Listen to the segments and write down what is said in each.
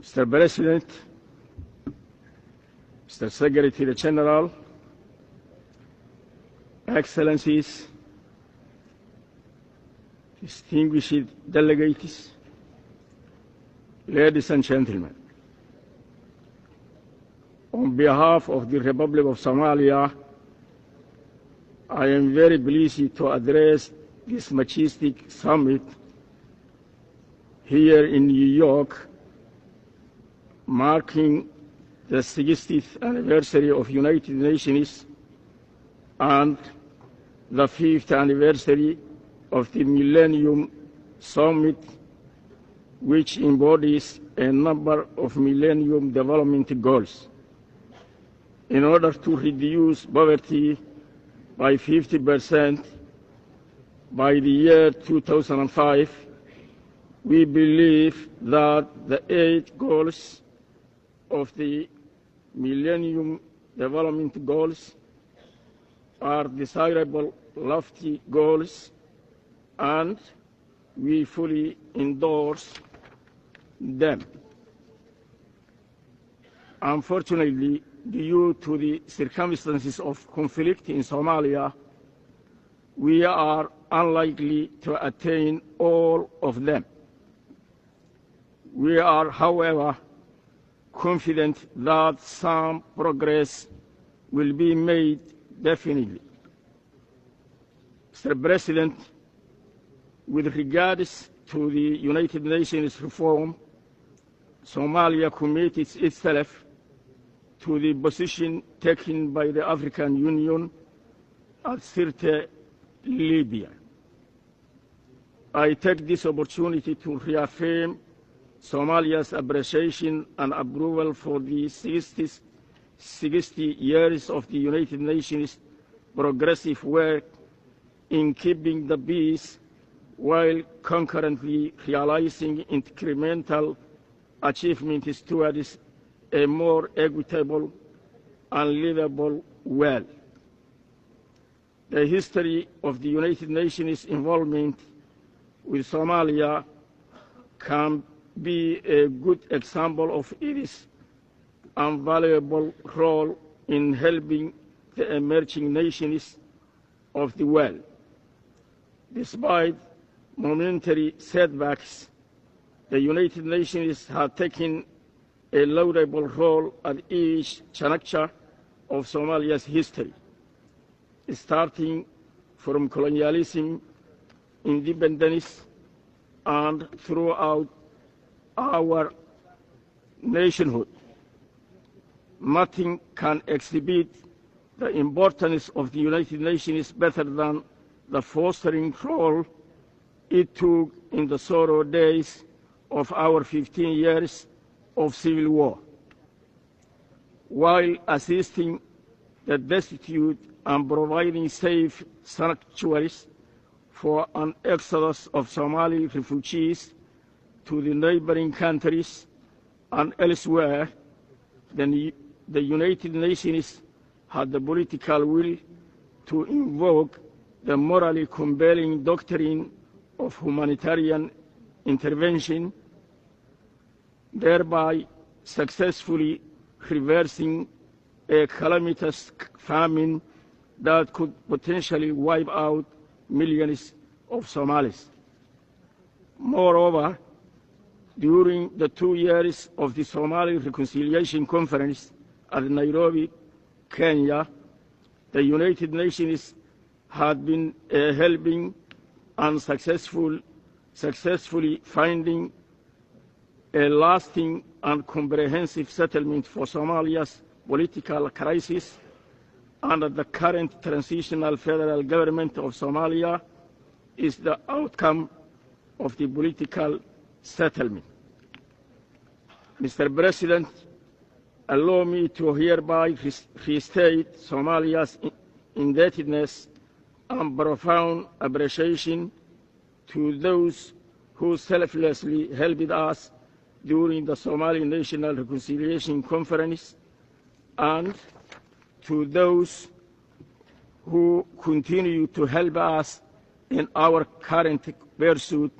Mr. President, Mr. Secretary General, Excellencies, distinguished delegates, ladies and gentlemen, on behalf of the Republic of Somalia, I am very pleased to address this majestic summit here in New York, marking the 60th anniversary of United Nations and the 5th anniversary of the Millennium Summit, which embodies a number of Millennium Development Goals. In order to reduce poverty by 50% by the year 2005, we believe that the 8 goals of the Millennium Development Goals are desirable, lofty goals, and we fully endorse them. Unfortunately, due to the circumstances of conflict in Somalia, we are unlikely to attain all of them. We are, however, confident that some progress will be made definitely. Mr. President, with regards to the United Nations reform, Somalia committed itself to the position taken by the African Union at Sirte, Libya. I take this opportunity to reaffirm Somalia's appreciation and approval for the 60 years of the United Nations progressive work in keeping the peace while concurrently realizing incremental achievements towards a more equitable and livable world. The history of the United Nations involvement with Somalia can be a good example of its invaluable role in helping the emerging nations of the world. Despite momentary setbacks, the United Nations has taken a laudable role at each juncture of Somalia's history, starting from colonialism, independence, and throughout our nationhood. Nothing can exhibit the importance of the United Nations better than the fostering role it took in the sorrow days of our 15 years of civil war, while assisting the destitute and providing safe sanctuaries for an exodus of Somali refugees to the neighboring countries and elsewhere. The United Nations had the political will to invoke the morally compelling doctrine of humanitarian intervention, thereby successfully reversing a calamitous famine that could potentially wipe out millions of Somalis. Moreover, during the 2 years of the Somali Reconciliation Conference at Nairobi, Kenya, the United Nations had been helping and successfully finding a lasting and comprehensive settlement for Somalia's political crisis under the current transitional federal government of Somalia is the outcome of the political settlement. Mr. President, allow me to hereby restate Somalia's indebtedness and profound appreciation to those who selflessly helped us during the Somali National Reconciliation Conference, and to those who continue to help us in our current pursuit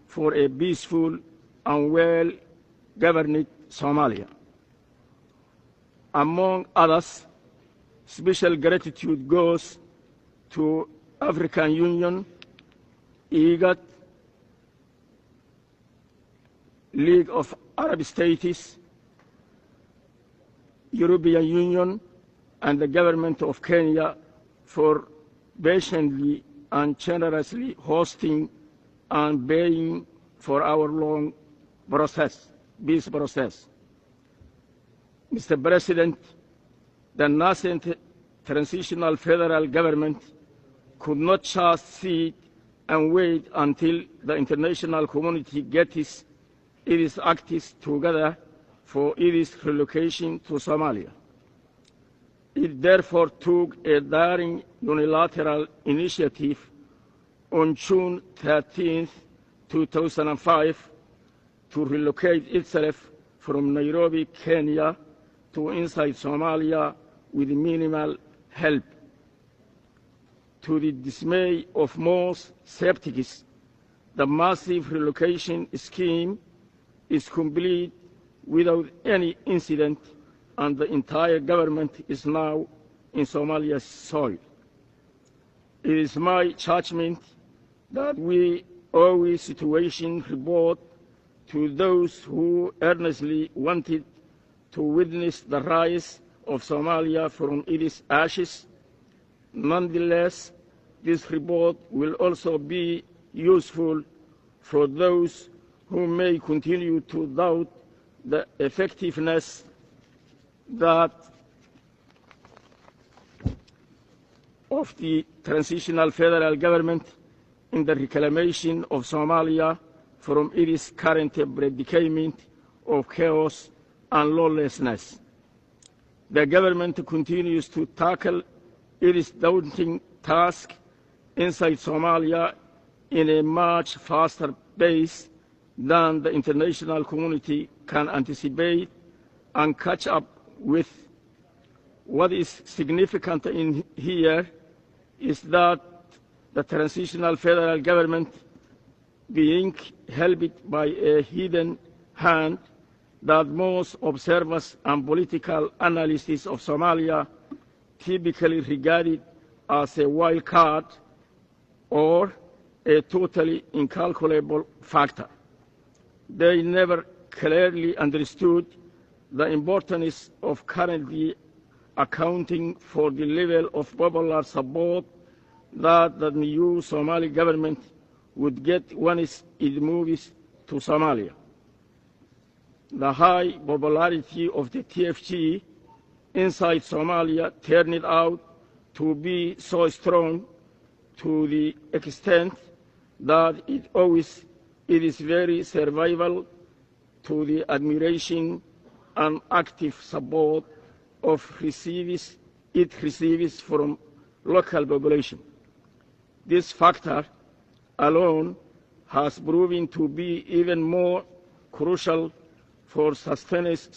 for a peaceful and well-governed Somalia. Among others, special gratitude goes to African Union, IGAD, League of Arab States, European Union, and the government of Kenya for patiently and generously hosting and paying for our long peace process. Mr. President, the nascent transitional federal government could not just sit and wait until the international community gets its acts together for its relocation to Somalia. It therefore took a daring unilateral initiative on June 13, 2005, to relocate itself from Nairobi, Kenya, to inside Somalia with minimal help. To the dismay of most skeptics, the massive relocation scheme is complete without any incident, and the entire government is now in Somalia's soil. It is my judgment that we owe a situation report to those who earnestly wanted to witness the rise of Somalia from its ashes. Nonetheless, this report will also be useful for those who may continue to doubt the effectiveness of the transitional federal government in the reclamation of Somalia from its current predicament of chaos and lawlessness. The government continues to tackle its daunting task inside Somalia in a much faster pace than the international community can anticipate and catch up with. What is significant in here is that the transitional federal government, being helped by a hidden hand that most observers and political analysts of Somalia typically regarded as a wild card or a totally incalculable factor. They never clearly understood the importance of currently accounting for the level of popular support that the new Somali government would get once it moves to Somalia. The high popularity of the TFG inside Somalia turned out to be so strong to the extent that it owes its very survival to the admiration and active support it receives from local population. This factor alone has proven to be even more crucial for sustenance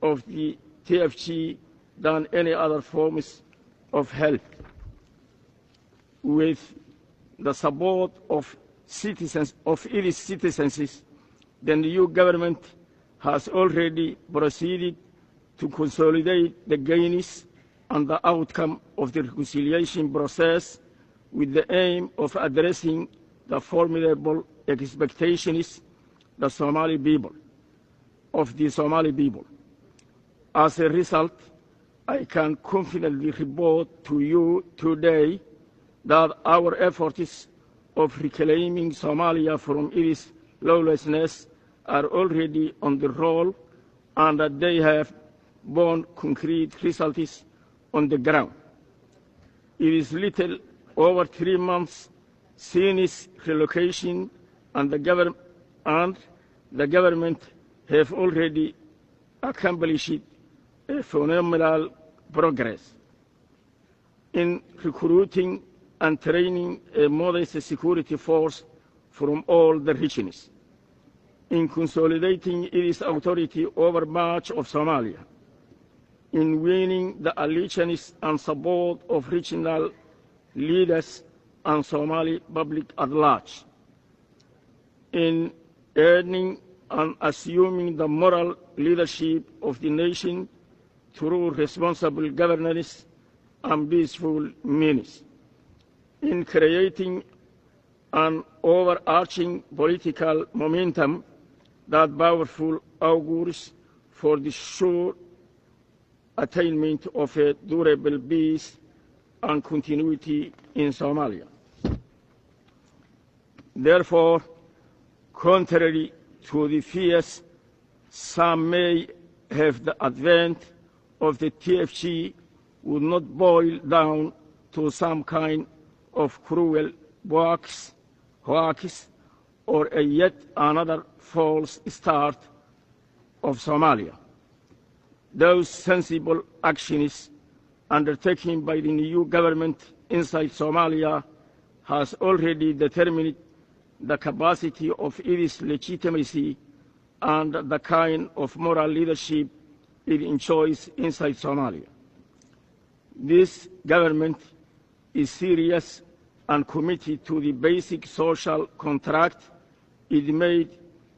of the TFG than any other forms of help. With the support of its citizens, the new government has already proceeded to consolidate the gains and the outcome of the reconciliation process with the aim of addressing the formidable expectations of the Somali people. As a result, I can confidently report to you today that our efforts of reclaiming Somalia from its lawlessness are already on the roll and that they have borne concrete results on the ground. It is little over 3 months since relocation, and the government have already accomplished a phenomenal progress in recruiting and training a modest security force from all the regions, in consolidating its authority over much of Somalia, in winning the allegiance and support of regional leaders and Somali public at large, in earning and assuming the moral leadership of the nation through responsible governance and peaceful means. In creating an overarching political momentum that powerful augurs for the sure attainment of a durable peace and continuity in Somalia. Therefore, contrary to the fears some may have, the advent of the TFG would not boil down to some kind of cruel hoax or a yet another false start of Somalia. Those sensible actions undertaken by the new government inside Somalia has already determined the capacity of its legitimacy and the kind of moral leadership it enjoys inside Somalia. This government is serious and committed to the basic social contract it made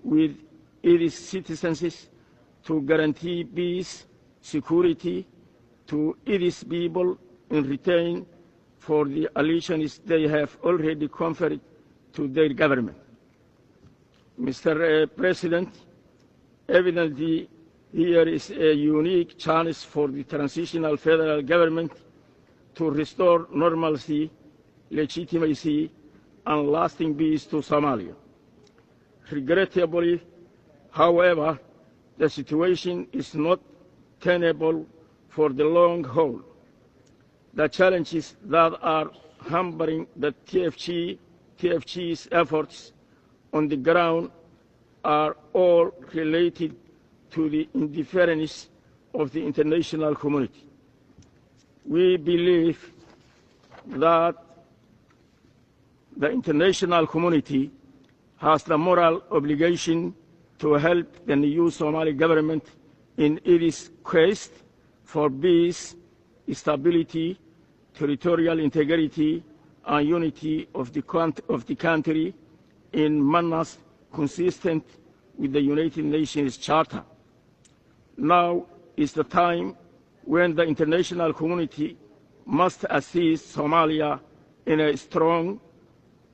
with its citizens to guarantee peace, security to its people in return for the allegiance they have already conferred to their government. Mr. President, evidently here is a unique chance for the transitional federal government to restore normalcy, legitimacy, and lasting peace to Somalia. Regrettably, however, the situation is not tenable for the long haul. The challenges that are hampering the TFG's efforts on the ground are all related to the indifference of the international community. We believe that the international community has the moral obligation to help the new Somali government in its quest for peace, stability, territorial integrity, and unity of the country in manners consistent with the United Nations Charter. Now is the time when the international community must assist Somalia in a strong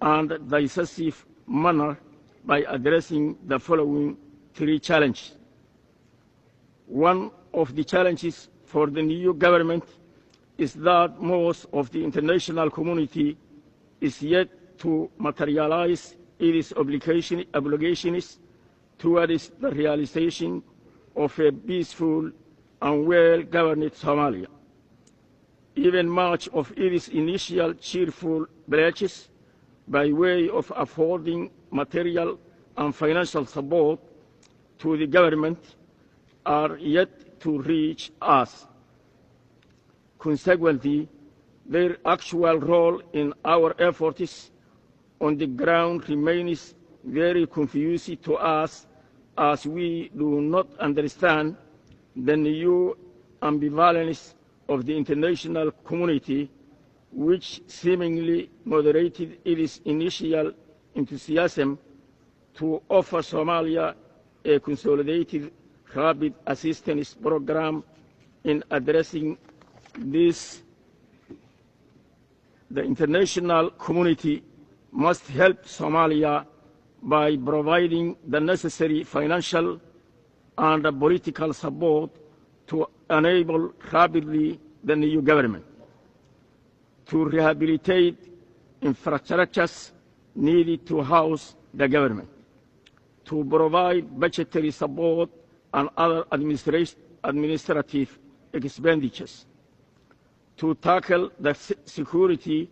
and decisive manner by addressing the following three challenges. One of the challenges for the new government is that most of the international community is yet to materialize its obligations towards the realization of a peaceful and well-governed Somalia. Even much of its initial cheerful pledges by way of affording material and financial support to the government are yet to reach us. Consequently, their actual role in our efforts on the ground remains very confusing to us, as we do not understand the new ambivalence of the international community, which seemingly moderated its initial enthusiasm to offer Somalia a consolidated rapid assistance program in addressing this. The international community must help Somalia by providing the necessary financial and political support to enable rapidly the new government to rehabilitate infrastructures needed to house the government, to provide budgetary support and other administrative expenditures, to tackle the security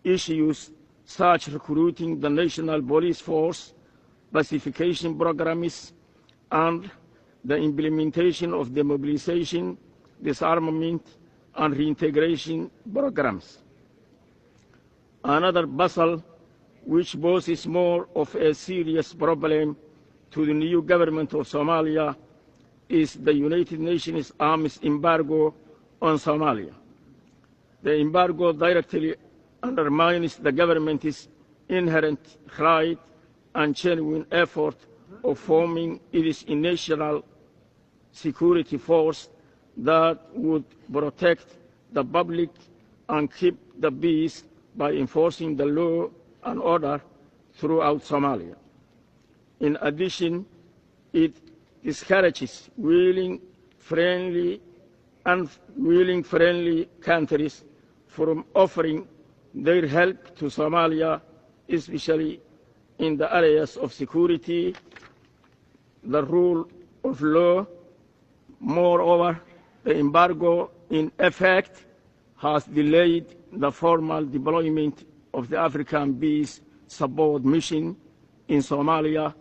issues such as recruiting the national police force, pacification programs, and the implementation of the mobilization, disarmament, and reintegration programs. Another puzzle which poses more of a serious problem to the new government of Somalia is the United Nations arms embargo on Somalia. The embargo directly undermines the government's inherent right and genuine effort of forming its national security force that would protect the public and keep the peace by enforcing the law and order throughout Somalia. In addition, it discourages willing, friendly countries from offering their help to Somalia, especially in the areas of security, the rule of law. Moreover, the embargo in effect has delayed the formal deployment of the African Peace Support Mission in Somalia,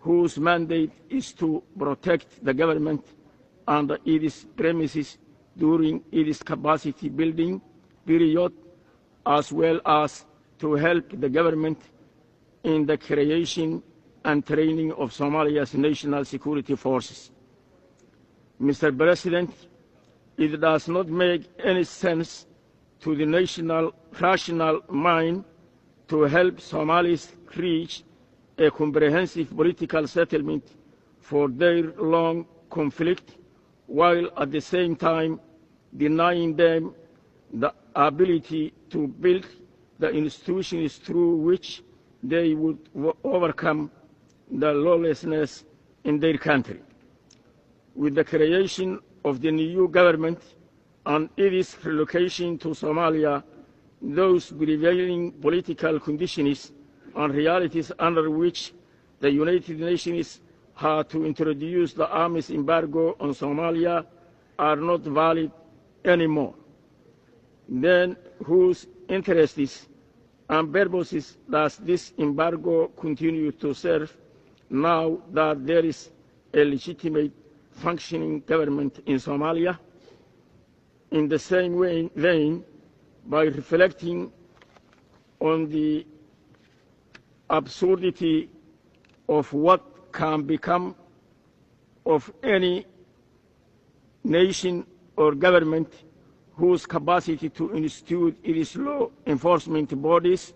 whose mandate is to protect the government and its premises during its capacity building period, as well as to help the government in the creation and training of Somalia's national security forces. Mr. President, it does not make any sense to the rational mind to help Somalis reach a comprehensive political settlement for their long conflict, while at the same time denying them the ability to build the institutions through which they would overcome the lawlessness in their country. With the creation of the new government and its relocation to Somalia, those prevailing political conditions and realities under which the United Nations had to introduce the arms embargo on Somalia are not valid anymore. Then whose interests and purposes does this embargo continue to serve now that there is a legitimate functioning government in Somalia? In the same vein, by reflecting on the absurdity of what can become of any nation or government whose capacity to institute its law enforcement bodies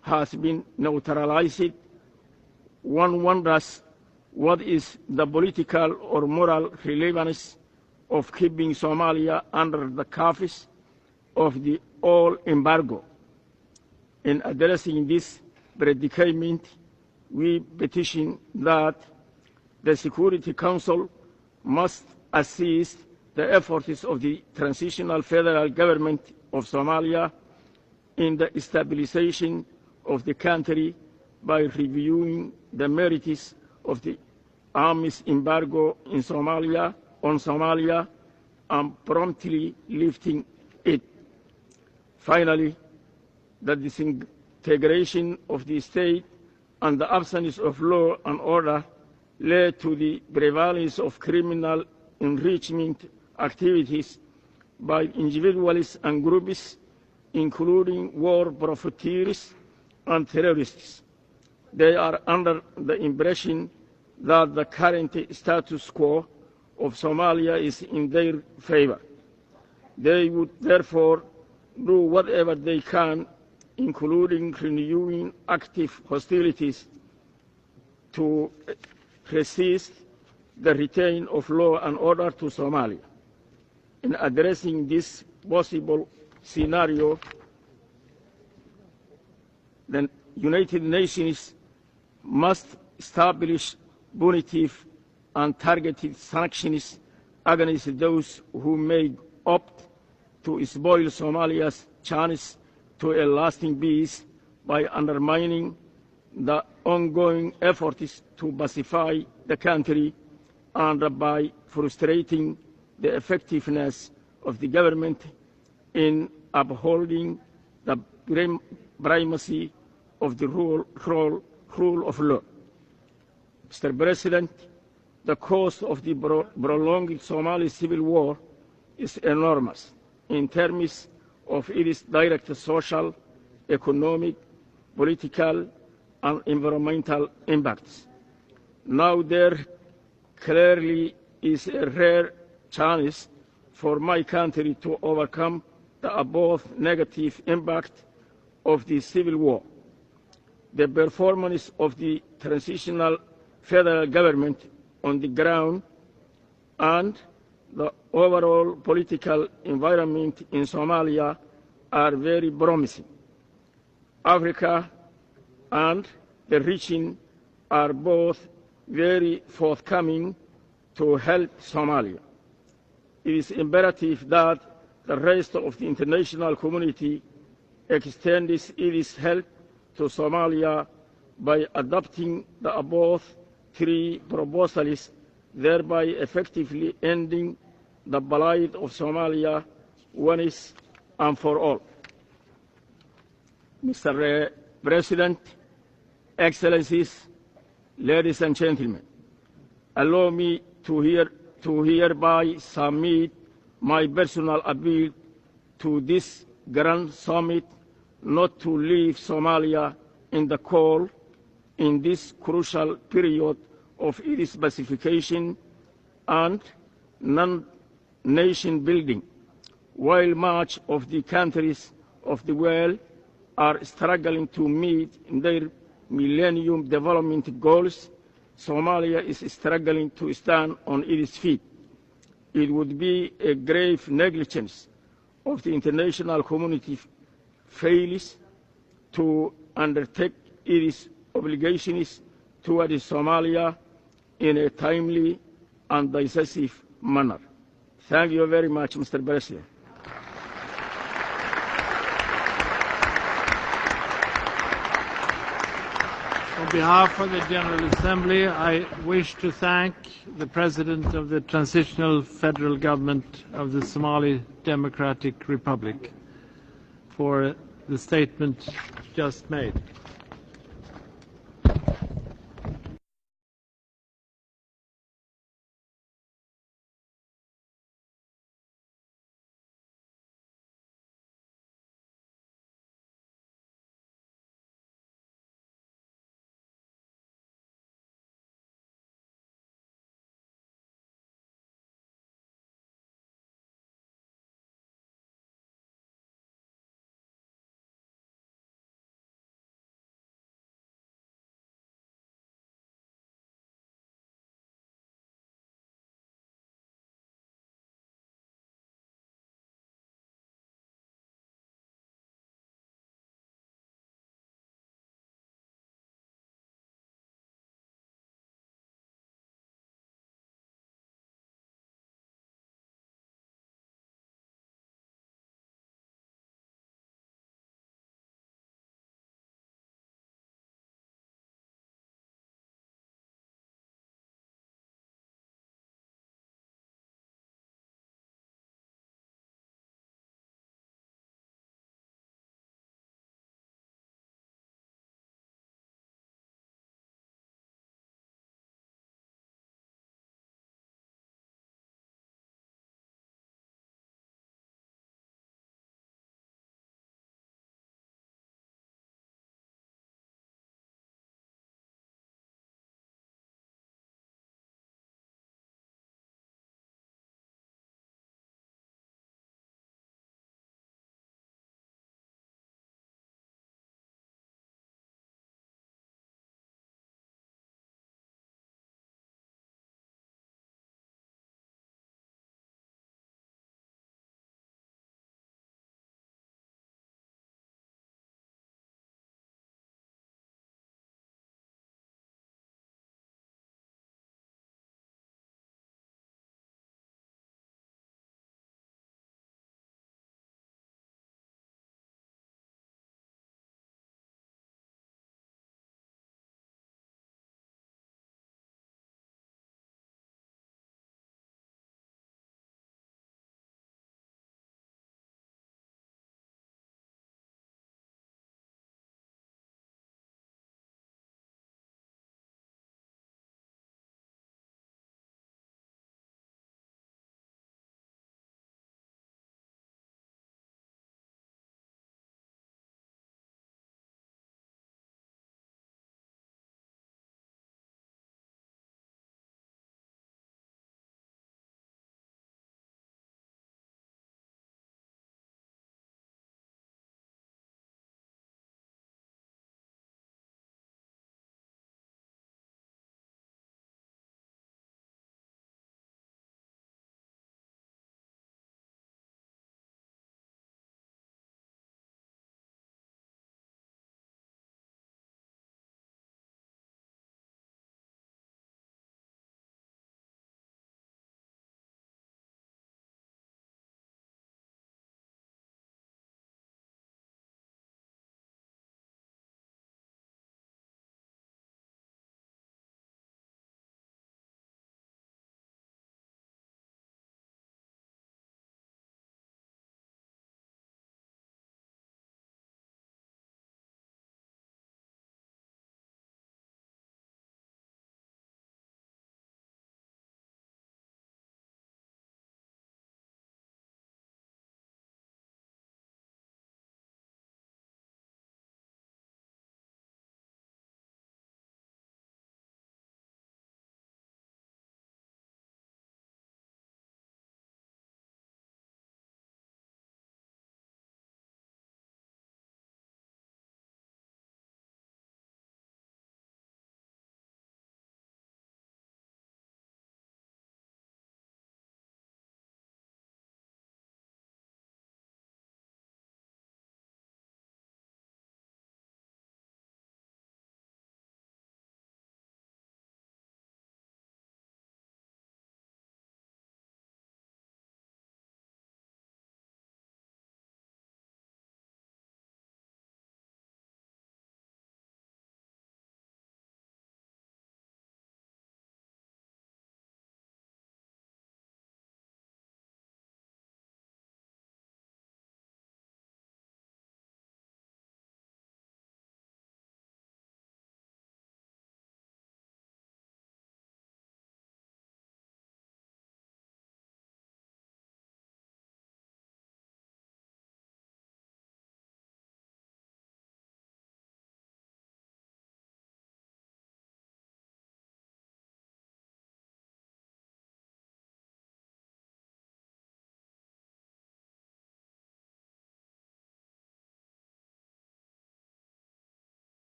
has been neutralized, one wonders what is the political or moral relevance of keeping Somalia under the cuffs of the oil embargo. In addressing this predicament, we petition that the Security Council must assist the efforts of the transitional federal government of Somalia in the stabilization of the country by reviewing the merits of the arms embargo on Somalia and promptly lifting it. Finally, the disintegration of the state and the absence of law and order led to the prevalence of criminal enrichment activities by individuals and groups, including war profiteers and terrorists. They are under the impression that the current status quo of Somalia is in their favor. They would therefore do whatever they can, including renewing active hostilities, to resist the return of law and order to Somalia. In addressing this possible scenario, the United Nations must establish punitive and targeted sanctions against those who may opt to spoil Somalia's chance to a lasting peace by undermining the ongoing efforts to pacify the country and by frustrating the effectiveness of the government in upholding the primacy of the rule of law. Mr. President, the cost of the prolonged Somali civil war is enormous in terms of its direct social, economic, political, and environmental impacts. Now there clearly is a rare chance for my country to overcome the above negative impact of the civil war. The performance of the transitional federal government on the ground, and the overall political environment in Somalia are very promising. Africa and the region are both very forthcoming to help Somalia. It is imperative that the rest of the international community extends its help to Somalia by adopting the above three proposals, thereby effectively ending the blight of Somalia once and for all. Mr. President, Excellencies, ladies and gentlemen, allow me to hereby submit my personal appeal to this grand summit not to leave Somalia in the cold in this crucial period of its pacification and non-nation building, while much of the countries of the world are struggling to meet their Millennium Development Goals. Somalia is struggling to stand on its feet. It would be a grave negligence of the international community fails to undertake its obligations towards Somalia in a timely and decisive manner. Thank you very much, Mr. President. On behalf of the General Assembly, I wish to thank the President of the Transitional Federal Government of the Somali Democratic Republic for the statement just made.